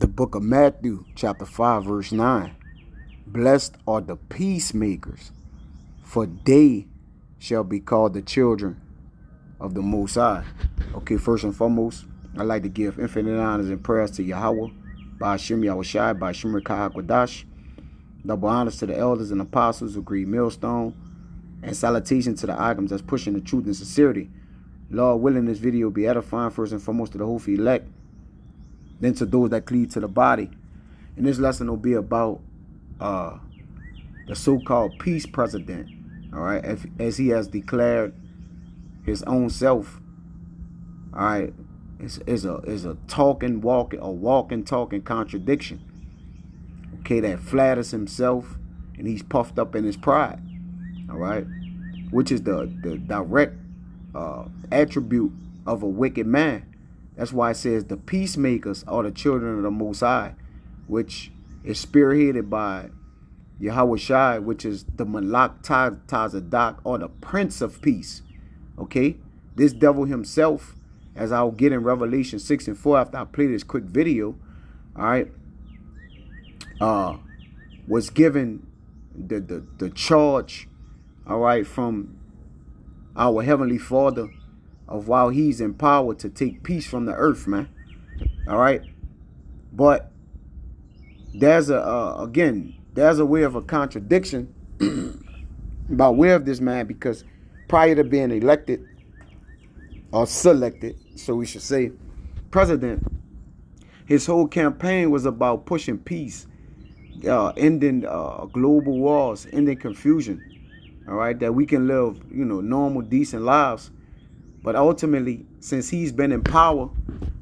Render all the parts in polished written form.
The book of Matthew, chapter 5, verse 9. Blessed are the peacemakers, for they shall be called the children of the Most High. Okay, first and foremost, I'd like to give infinite honors and prayers to Yahweh, Ba'ashim Yahushai, Ba'ashim Rikahakwadash. Double honors to the elders and apostles who grieve millstone, and salutation to the items that's pushing the truth and sincerity. Lord willing, this video will be edifying first and foremost to the whole elect, then to those that cleave to the body. And this lesson will be about the so-called peace president, all right, as he has declared his own self, all right, is a talking, walking, talking contradiction, okay, that flatters himself and he's puffed up in his pride, all right, which is the direct attribute of a wicked man. That's why it says the peacemakers are the children of the Most High, which is spearheaded by Yahweh Shai, which is the Malak Tazadak, or the Prince of Peace. Okay? This devil himself, as I'll get in Revelation 6 and 4 after I play this quick video, all right, was given the charge, all right, from our Heavenly Father of while he's empowered to take peace from the earth, man. All right. But there's there's a way of a contradiction about where of this man, because prior to being elected or selected, so we should say, president, his whole campaign was about pushing peace, ending global wars, ending confusion, all right, that we can live, normal, decent lives. But ultimately, since he's been in power,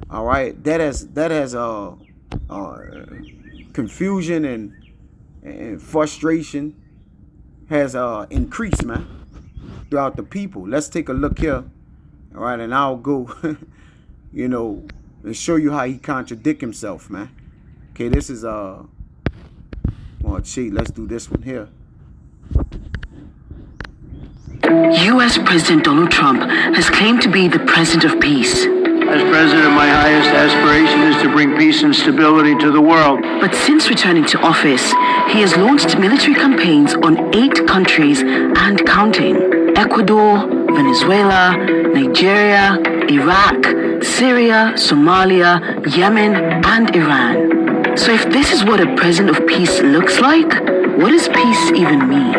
all right, that has confusion and frustration has increased, man, throughout the people. Let's take a look here, all right, and I'll go, and show you how he contradict himself, man. Okay, this is well, shit, let's do this one here. U.S. President Donald Trump has claimed to be the president of peace. As president, my highest aspiration is to bring peace and stability to the world. But since returning to office, he has launched military campaigns on 8 countries and counting: Ecuador, Venezuela, Nigeria, Iraq, Syria, Somalia, Yemen, and Iran. So if this is what a president of peace looks like, what does peace even mean?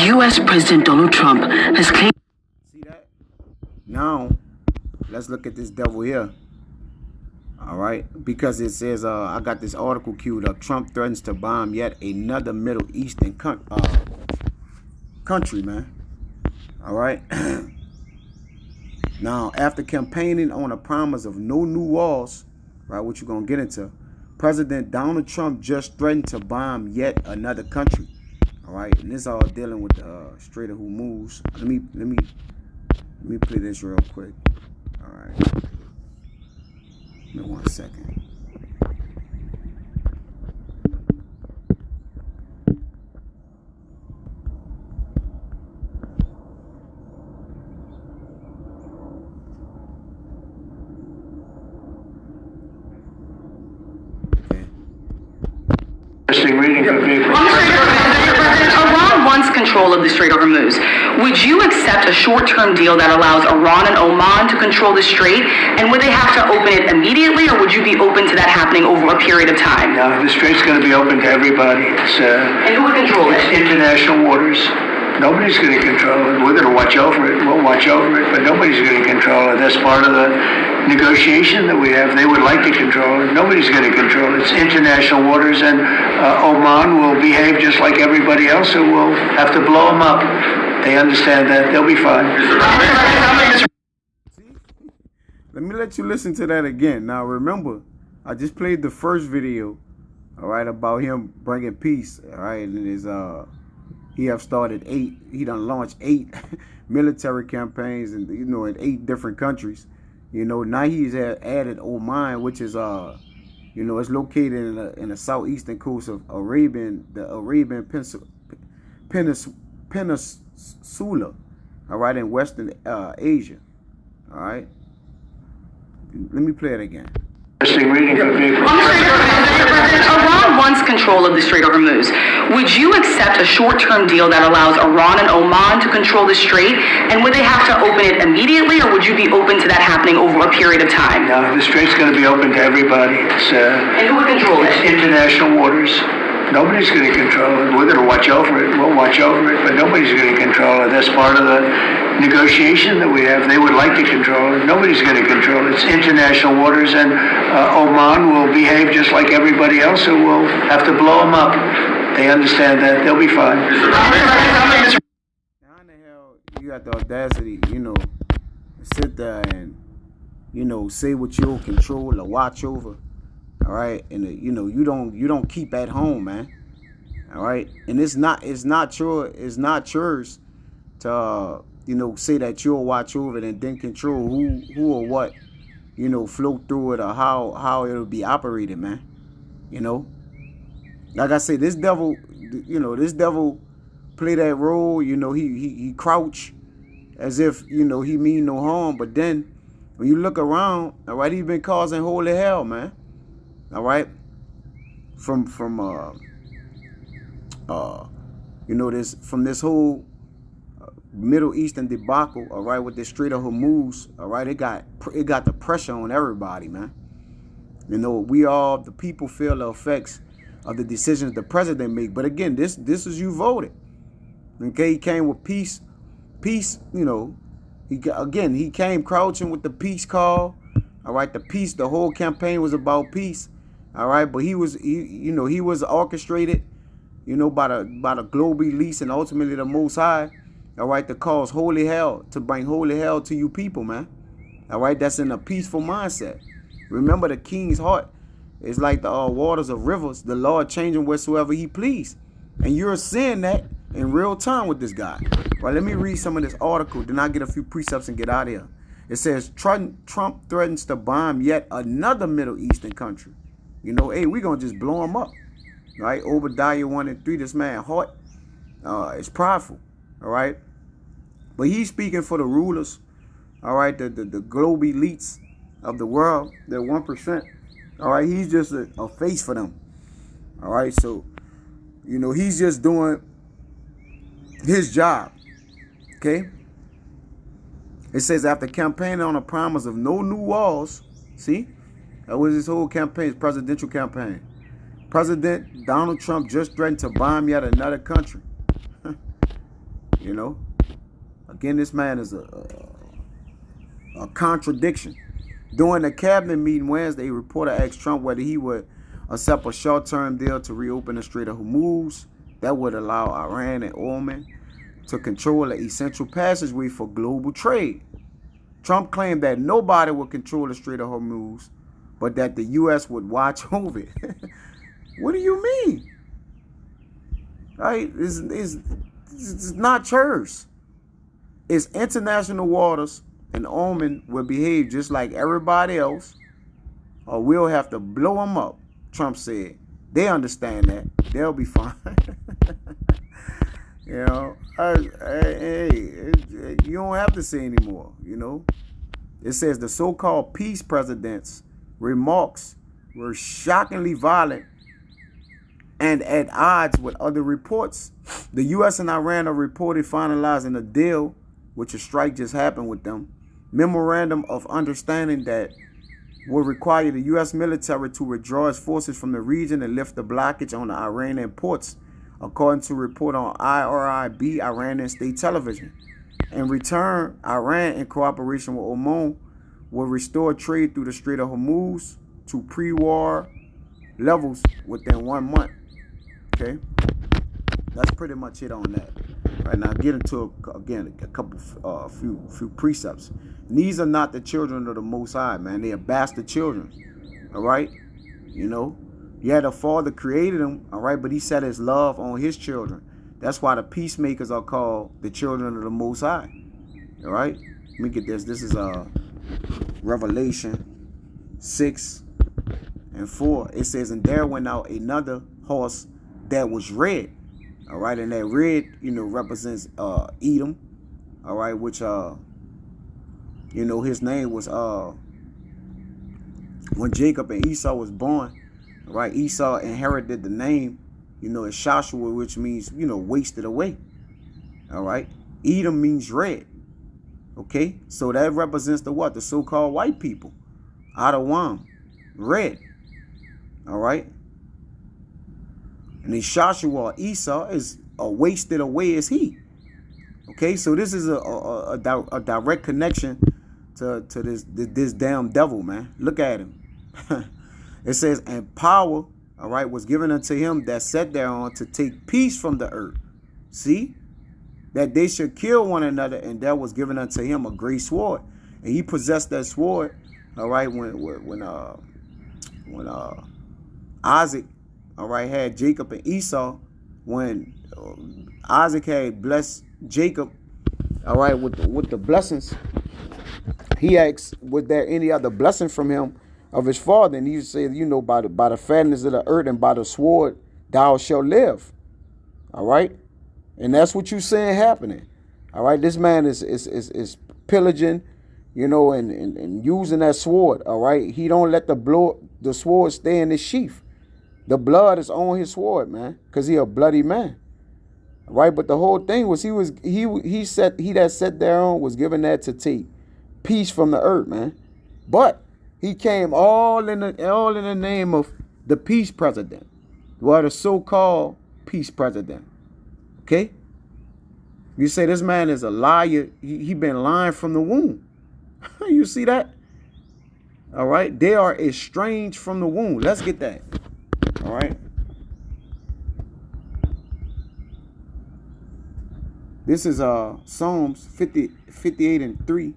U.S. President Donald Trump has claimed... See that? Now, let's look at this devil here. All right? Because it says, I got this article queued up. Trump threatens to bomb yet another Middle Eastern country, man. All right? Now, after campaigning on a promise of no new walls, right, which you're going to get into, President Donald Trump just threatened to bomb yet another country. All right, and this all dealing with the Strait of Hormuz. Let me play this real quick. All right, give me 1 second. Interesting reading for people. Iran wants control of the Strait of Hormuz. Would you accept a short-term deal that allows Iran and Oman to control the strait? And would they have to open it immediately, or would you be open to that happening over a period of time? No, the strait's going to be open to everybody. And who would control it? International waters. Nobody's going to control it. We're going to watch over it. We'll watch over it, but nobody's going to control it. That's part of the negotiation that we have. They would like to control it. Nobody's going to control it. It's international waters, and Oman will behave just like everybody else, who will have to blow them up. They understand that. They'll be fine. See? Let me let you listen to that again. Now, remember, I just played the first video, all right, about him bringing peace, all right, and his he have started 8. He done launched 8 military campaigns, and in 8 different countries. Now he's added Oman, which is it's located in the southeastern coast of the Arabian Peninsula, all right, in Western Asia. All right. Let me play it again. Reading for people. Iran wants control of the Strait of Hormuz. Would you accept a short-term deal that allows Iran and Oman to control the strait? And would they have to open it immediately, or would you be open to that happening over a period of time? No, the strait's going to be open to everybody. And who would control it? International waters. Nobody's going to control it. We're going to watch over it. We'll watch over it, but nobody's going to control it. That's part of the negotiation that we have. They would like to control it. Nobody's going to control it. It's international waters, and Oman will behave just like everybody else, so we'll have to blow them up. They understand that. They'll be fine. How in the hell you got the audacity, to sit there and, say what you'll control or watch over? All right, and you don't keep at home, man. All right, and it's not yours to say that you'll watch over it and then control who or what flow through it or how it'll be operated, man. Like I say, this devil play that role. He crouch as if he mean no harm, but then when you look around, all right, he been causing holy hell, man. All right, from this whole Middle Eastern debacle, all right, with the Strait of Hormuz, all right, it got the pressure on everybody, man. We all, the people, feel the effects of the decisions the president make. But again, this is you voted. Okay, he came with peace. He came crouching with the peace call. All right, the whole campaign was about peace. All right, but he was orchestrated, by the global elites and ultimately the Most High. All right, to cause holy hell, to bring holy hell to you people, man. All right, that's in a peaceful mindset. Remember, the king's heart is like the waters of rivers. The Lord changing whatsoever He please, and you're seeing that in real time with this guy. Right, let me read some of this article. Then I get a few precepts and get out of here. It says Trump threatens to bomb yet another Middle Eastern country. Hey, we're going to just blow him up. Right? Obadiah 1 and 3, this man heart is prideful. All right? But he's speaking for the rulers. All right? The global elites of the world, the 1%. All right? He's just a face for them. All right? So, he's just doing his job. Okay? It says after campaigning on a promise of no new walls, see? That was his whole campaign, his presidential campaign. President Donald Trump just threatened to bomb yet another country. Again, this man is a contradiction. During a cabinet meeting Wednesday, a reporter asked Trump whether he would accept a short-term deal to reopen the Strait of Hormuz that would allow Iran and Oman to control the essential passageway for global trade. Trump claimed that nobody would control the Strait of Hormuz, but that the U.S. would watch over it. What do you mean? Right? It's not yours. It's international waters, and Oman will behave just like everybody else, or we'll have to blow them up, Trump said. They understand that. They'll be fine. Hey, you don't have to say anymore, It says the so-called peace president's remarks were shockingly violent and at odds with other reports. The U.S. and Iran are reported finalizing a deal, which a strike just happened with them, memorandum of understanding that will require the U.S. military to withdraw its forces from the region and lift the blockage on the Iranian ports, according to a report on IRIB, Iranian state television. In return, Iran, in cooperation with Oman, will restore trade through the Strait of Hormuz to pre-war levels within 1 month. Okay, that's pretty much it on that. Right now, get into again a couple, few precepts. And these are not the children of the Most High, man. They are bastard children. All right, yeah, the Father created them. All right, but He set His love on His children. That's why the peacemakers are called the children of the Most High. All right, let me get this. This is Revelation 6:4. It says, and there went out another horse that was red. All right, and that red, represents Edom. All right, which You know, his name was when Jacob and Esau was born, right? Esau inherited the name, you know, as Joshua, which means, you know, wasted away. All right. Edom means red. Okay. So that represents the what? The so-called white people. Adawam, red. All right. And then Joshua, Esau, is a wasted away as he. Okay. So this is a direct connection to this damn devil, man. Look at him. It says, and power, all right, was given unto him that sat thereon to take peace from the earth. See? That they should kill one another, and there was given unto him a great sword. And he possessed that sword, all right, when Isaac, all right, had Jacob and Esau, when Isaac had blessed Jacob, all right, with the blessings, he asked, was there any other blessing from him of his father? And he said, you know, by the fatness of the earth and by the sword thou shalt live. All right. And that's what you saying happening. All right. This man is pillaging, you know, and using that sword. All right. He don't let the sword stay in his sheath. The blood is on his sword, man, because he a bloody man. All right. But the whole thing was he that sat thereon was given that to take peace from the earth, man. But he came all in the name of the peace president, or the so-called peace president. Okay? You say this man is a liar. He been lying from the womb. You see that? All right. They are estranged from the womb. Let's get that. All right. This is Psalms 58:3.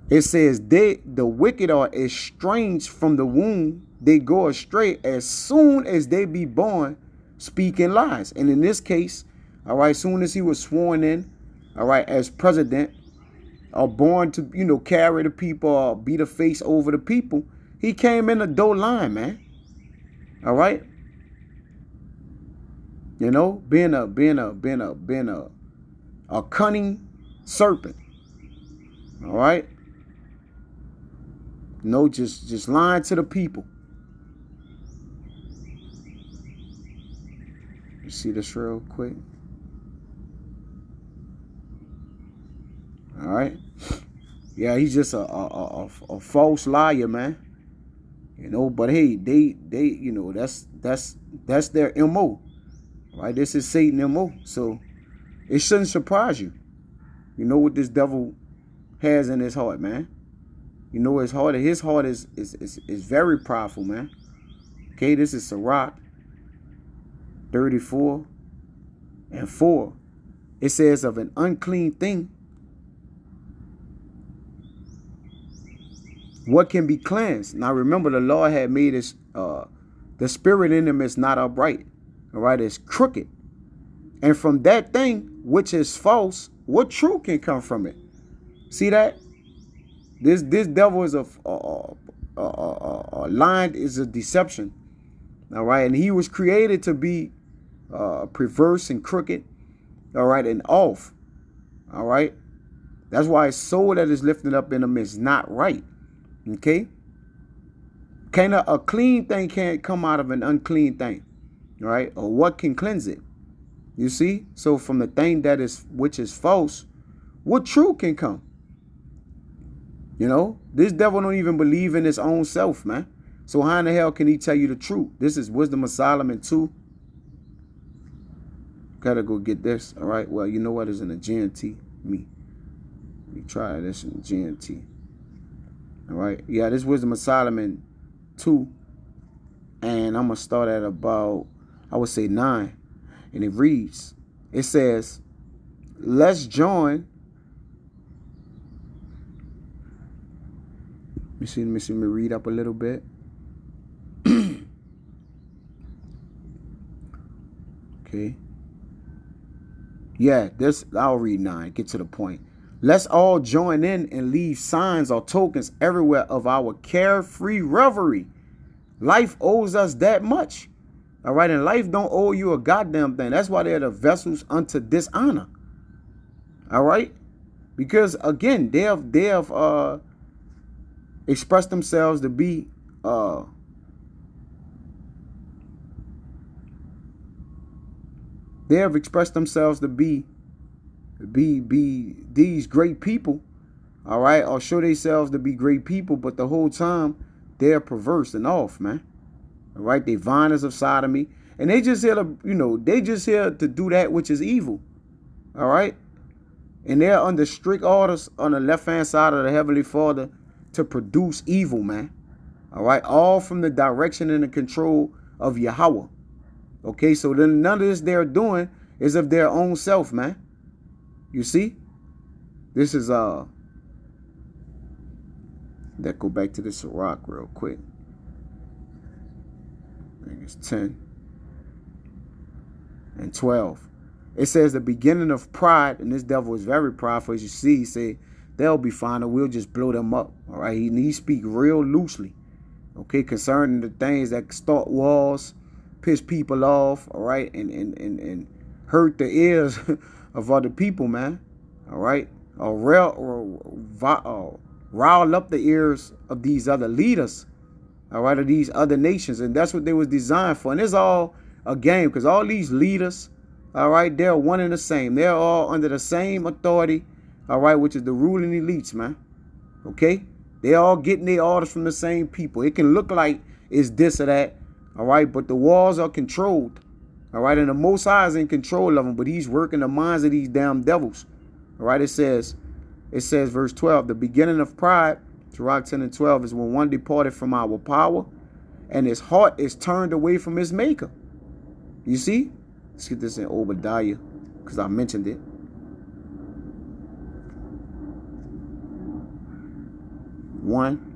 It says, the wicked are estranged from the womb. They go astray as soon as they be born, speaking lies. And in this case, all right, soon as he was sworn in, all right, as president, or born to, you know, carry the people or be the face over the people, he came in the door line, man. All right. You know, being a cunning serpent. All right. No, just lying to the people. You see this real quick? All right. Yeah, he's just a false liar, man. You know, but hey, they you know, that's their MO. Right? This is Satan MO. So it shouldn't surprise you. You know what this devil has in his heart, man. You know his heart is very powerful, man. Okay, this is Sirach 34:4. It says, of an unclean thing, what can be cleansed? Now remember, the Lord had made us, the spirit in him is not upright. All right, it's crooked. And from that thing which is false, what true can come from it? See that? This devil is a line, is a deception. All right. And he was created to be perverse and crooked. All right. And off. All right. That's why his soul that is lifted up in him is not right. Okay. A clean thing can't come out of an unclean thing. All right. Or what can cleanse it? You see? So from the thing that is, which is false, what true can come? You know, this devil don't even believe in his own self, man. So how in the hell can he tell you the truth? This is Wisdom of Solomon 2. Gotta go get this. All right. Well, you know what is in the GNT? Me try this in the GNT. All right. Yeah, this Wisdom of Solomon 2. And I'm going to start at about, I would say 9. And it reads, it says, let's join. Let me read up a little bit. Okay. Yeah, I'll read 9. Get to the point. Let's all join in and leave signs or tokens everywhere of our carefree revelry. Life owes us that much. All right. And life don't owe you a goddamn thing. That's why they're the vessels unto dishonor. All right. Because again, they have expressed themselves to be these great people, all right, or show themselves to be great people, but the whole time they're perverse and off, man. All right, they viners of sodomy, and they just here to, they just here to do that which is evil. All right, and they're under strict orders on the left-hand side of the Heavenly Father to produce evil, man. All right, all from the direction and the control of Yahweh. Okay, so then none of this they're doing is of their own self, man. You see, this is let's go back to the Sirach real quick. I think it's 10 and 12. It says the beginning of pride, and this devil is very prideful, as you see. He said they'll be fine, and we'll just blow them up. All right, he speak real loosely, okay, concerning the things that start wars, piss people off, all right, and hurt the ears of other people, man. All right, or rile up the ears of these other leaders, all right, of these other nations, and that's what they was designed for. And it's all a game, because all these leaders, all right, they're one and the same. They're all under the same authority, all right, which is the ruling elites, man. Okay, they're all getting their orders from the same people. It can look like it's this or that, all right, but the walls are controlled, all right, and the Most High is in control of them, but he's working the minds of these damn devils. All right, it says verse 12, the beginning of pride, Sirach 10 and 12, is when one departed from our power and his heart is turned away from his maker. You see? Let's get this in Obadiah, because I mentioned it. One.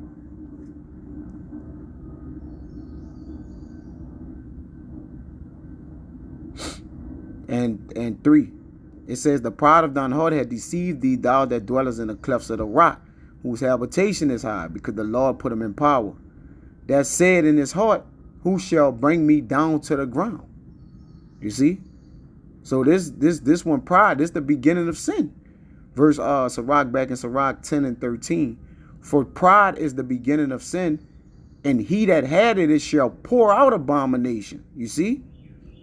And 3. It says, the pride of thine heart had deceived thee, thou that dwellest in the clefts of the rock, whose habitation is high, because the Lord put him in power. That said in his heart, who shall bring me down to the ground? You see? So this one, pride, this is the beginning of sin. Verse Sirach, back in Sirach 10 and 13. For pride is the beginning of sin, and he that had it shall pour out abomination. You see?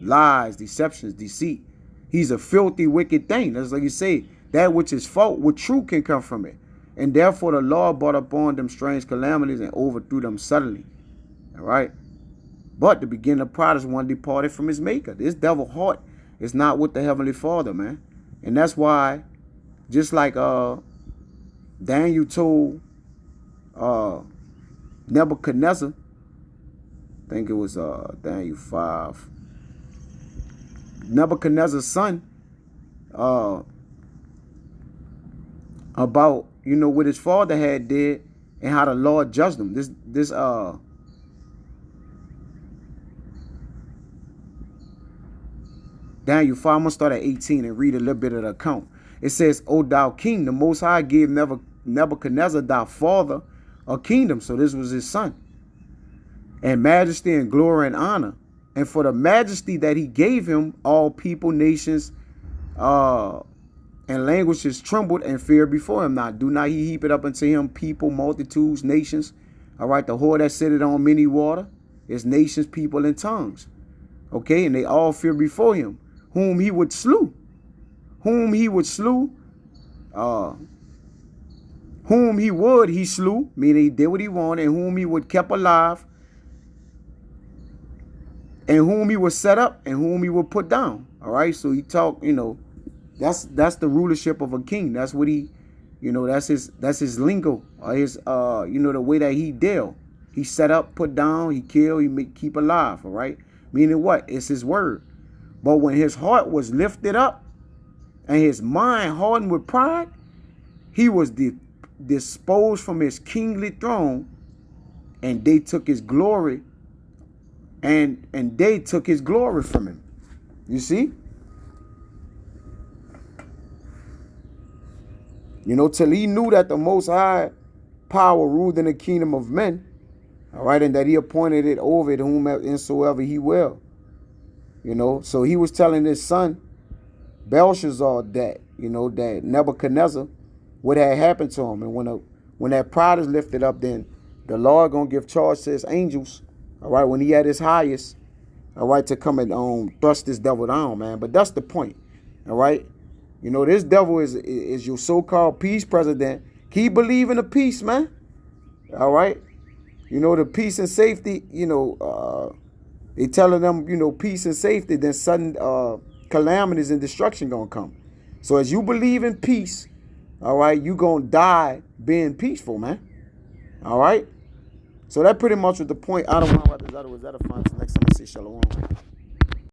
Lies, deceptions, deceit. He's a filthy, wicked thing. That's like you say, that which is false, what true can come from it. And therefore the Lord brought upon them strange calamities and overthrew them suddenly. All right? But the beginning of pride is one departed from his maker. This devil heart is not with the Heavenly Father, man. And that's why, just like Daniel told Nebuchadnezzar, I think it was Daniel 5, Nebuchadnezzar's son, about, what his father had did and how the Lord judged him. Daniel 5, I'm going to start at 18 and read a little bit of the account. It says, O thou king, the Most High gave Nebuchadnezzar thy father a kingdom. So this was his son. And majesty and glory and honor. And for the majesty that he gave him, all people, nations, and languages trembled and feared before him. Now, do not he heap it up unto him, people, multitudes, nations. All right, the whore that sitteth on many water is nations, people, and tongues. Okay, and they all fear before him, whom he would slew. Whom he slew, meaning he did what he wanted, and whom he would kept alive, and whom he would set up, and whom he would put down. All right, so he talked, that's the rulership of a king. That's what he, that's his lingo, or his, the way that he deal. He set up, put down, he kill, he keep alive. All right, meaning what? It's his word. But when his heart was lifted up and his mind hardened with pride, he was disposed from his kingly throne, and they took his glory, and they took his glory from him. You see? Till he knew that the Most High power ruled in the kingdom of men, all right, and that he appointed it over to whomsoever he will. So he was telling his son Belshazzar that, that Nebuchadnezzar, what had happened to him. And when that pride is lifted up, then the Lord gonna give charge to his angels, all right, when he at his highest, all right, to come and thrust this devil down, man. But that's the point, all right? You know, this devil is your so-called peace president. Keep believing the peace, man. All right? You know, the peace and safety, you know, they telling them, you know, peace and safety, then sudden calamities and destruction gonna come. So as you believe in peace, all right, you gonna die being peaceful, man. All right? So that pretty much was the point. I don't know what is that. Was that a fun next time I say shalom?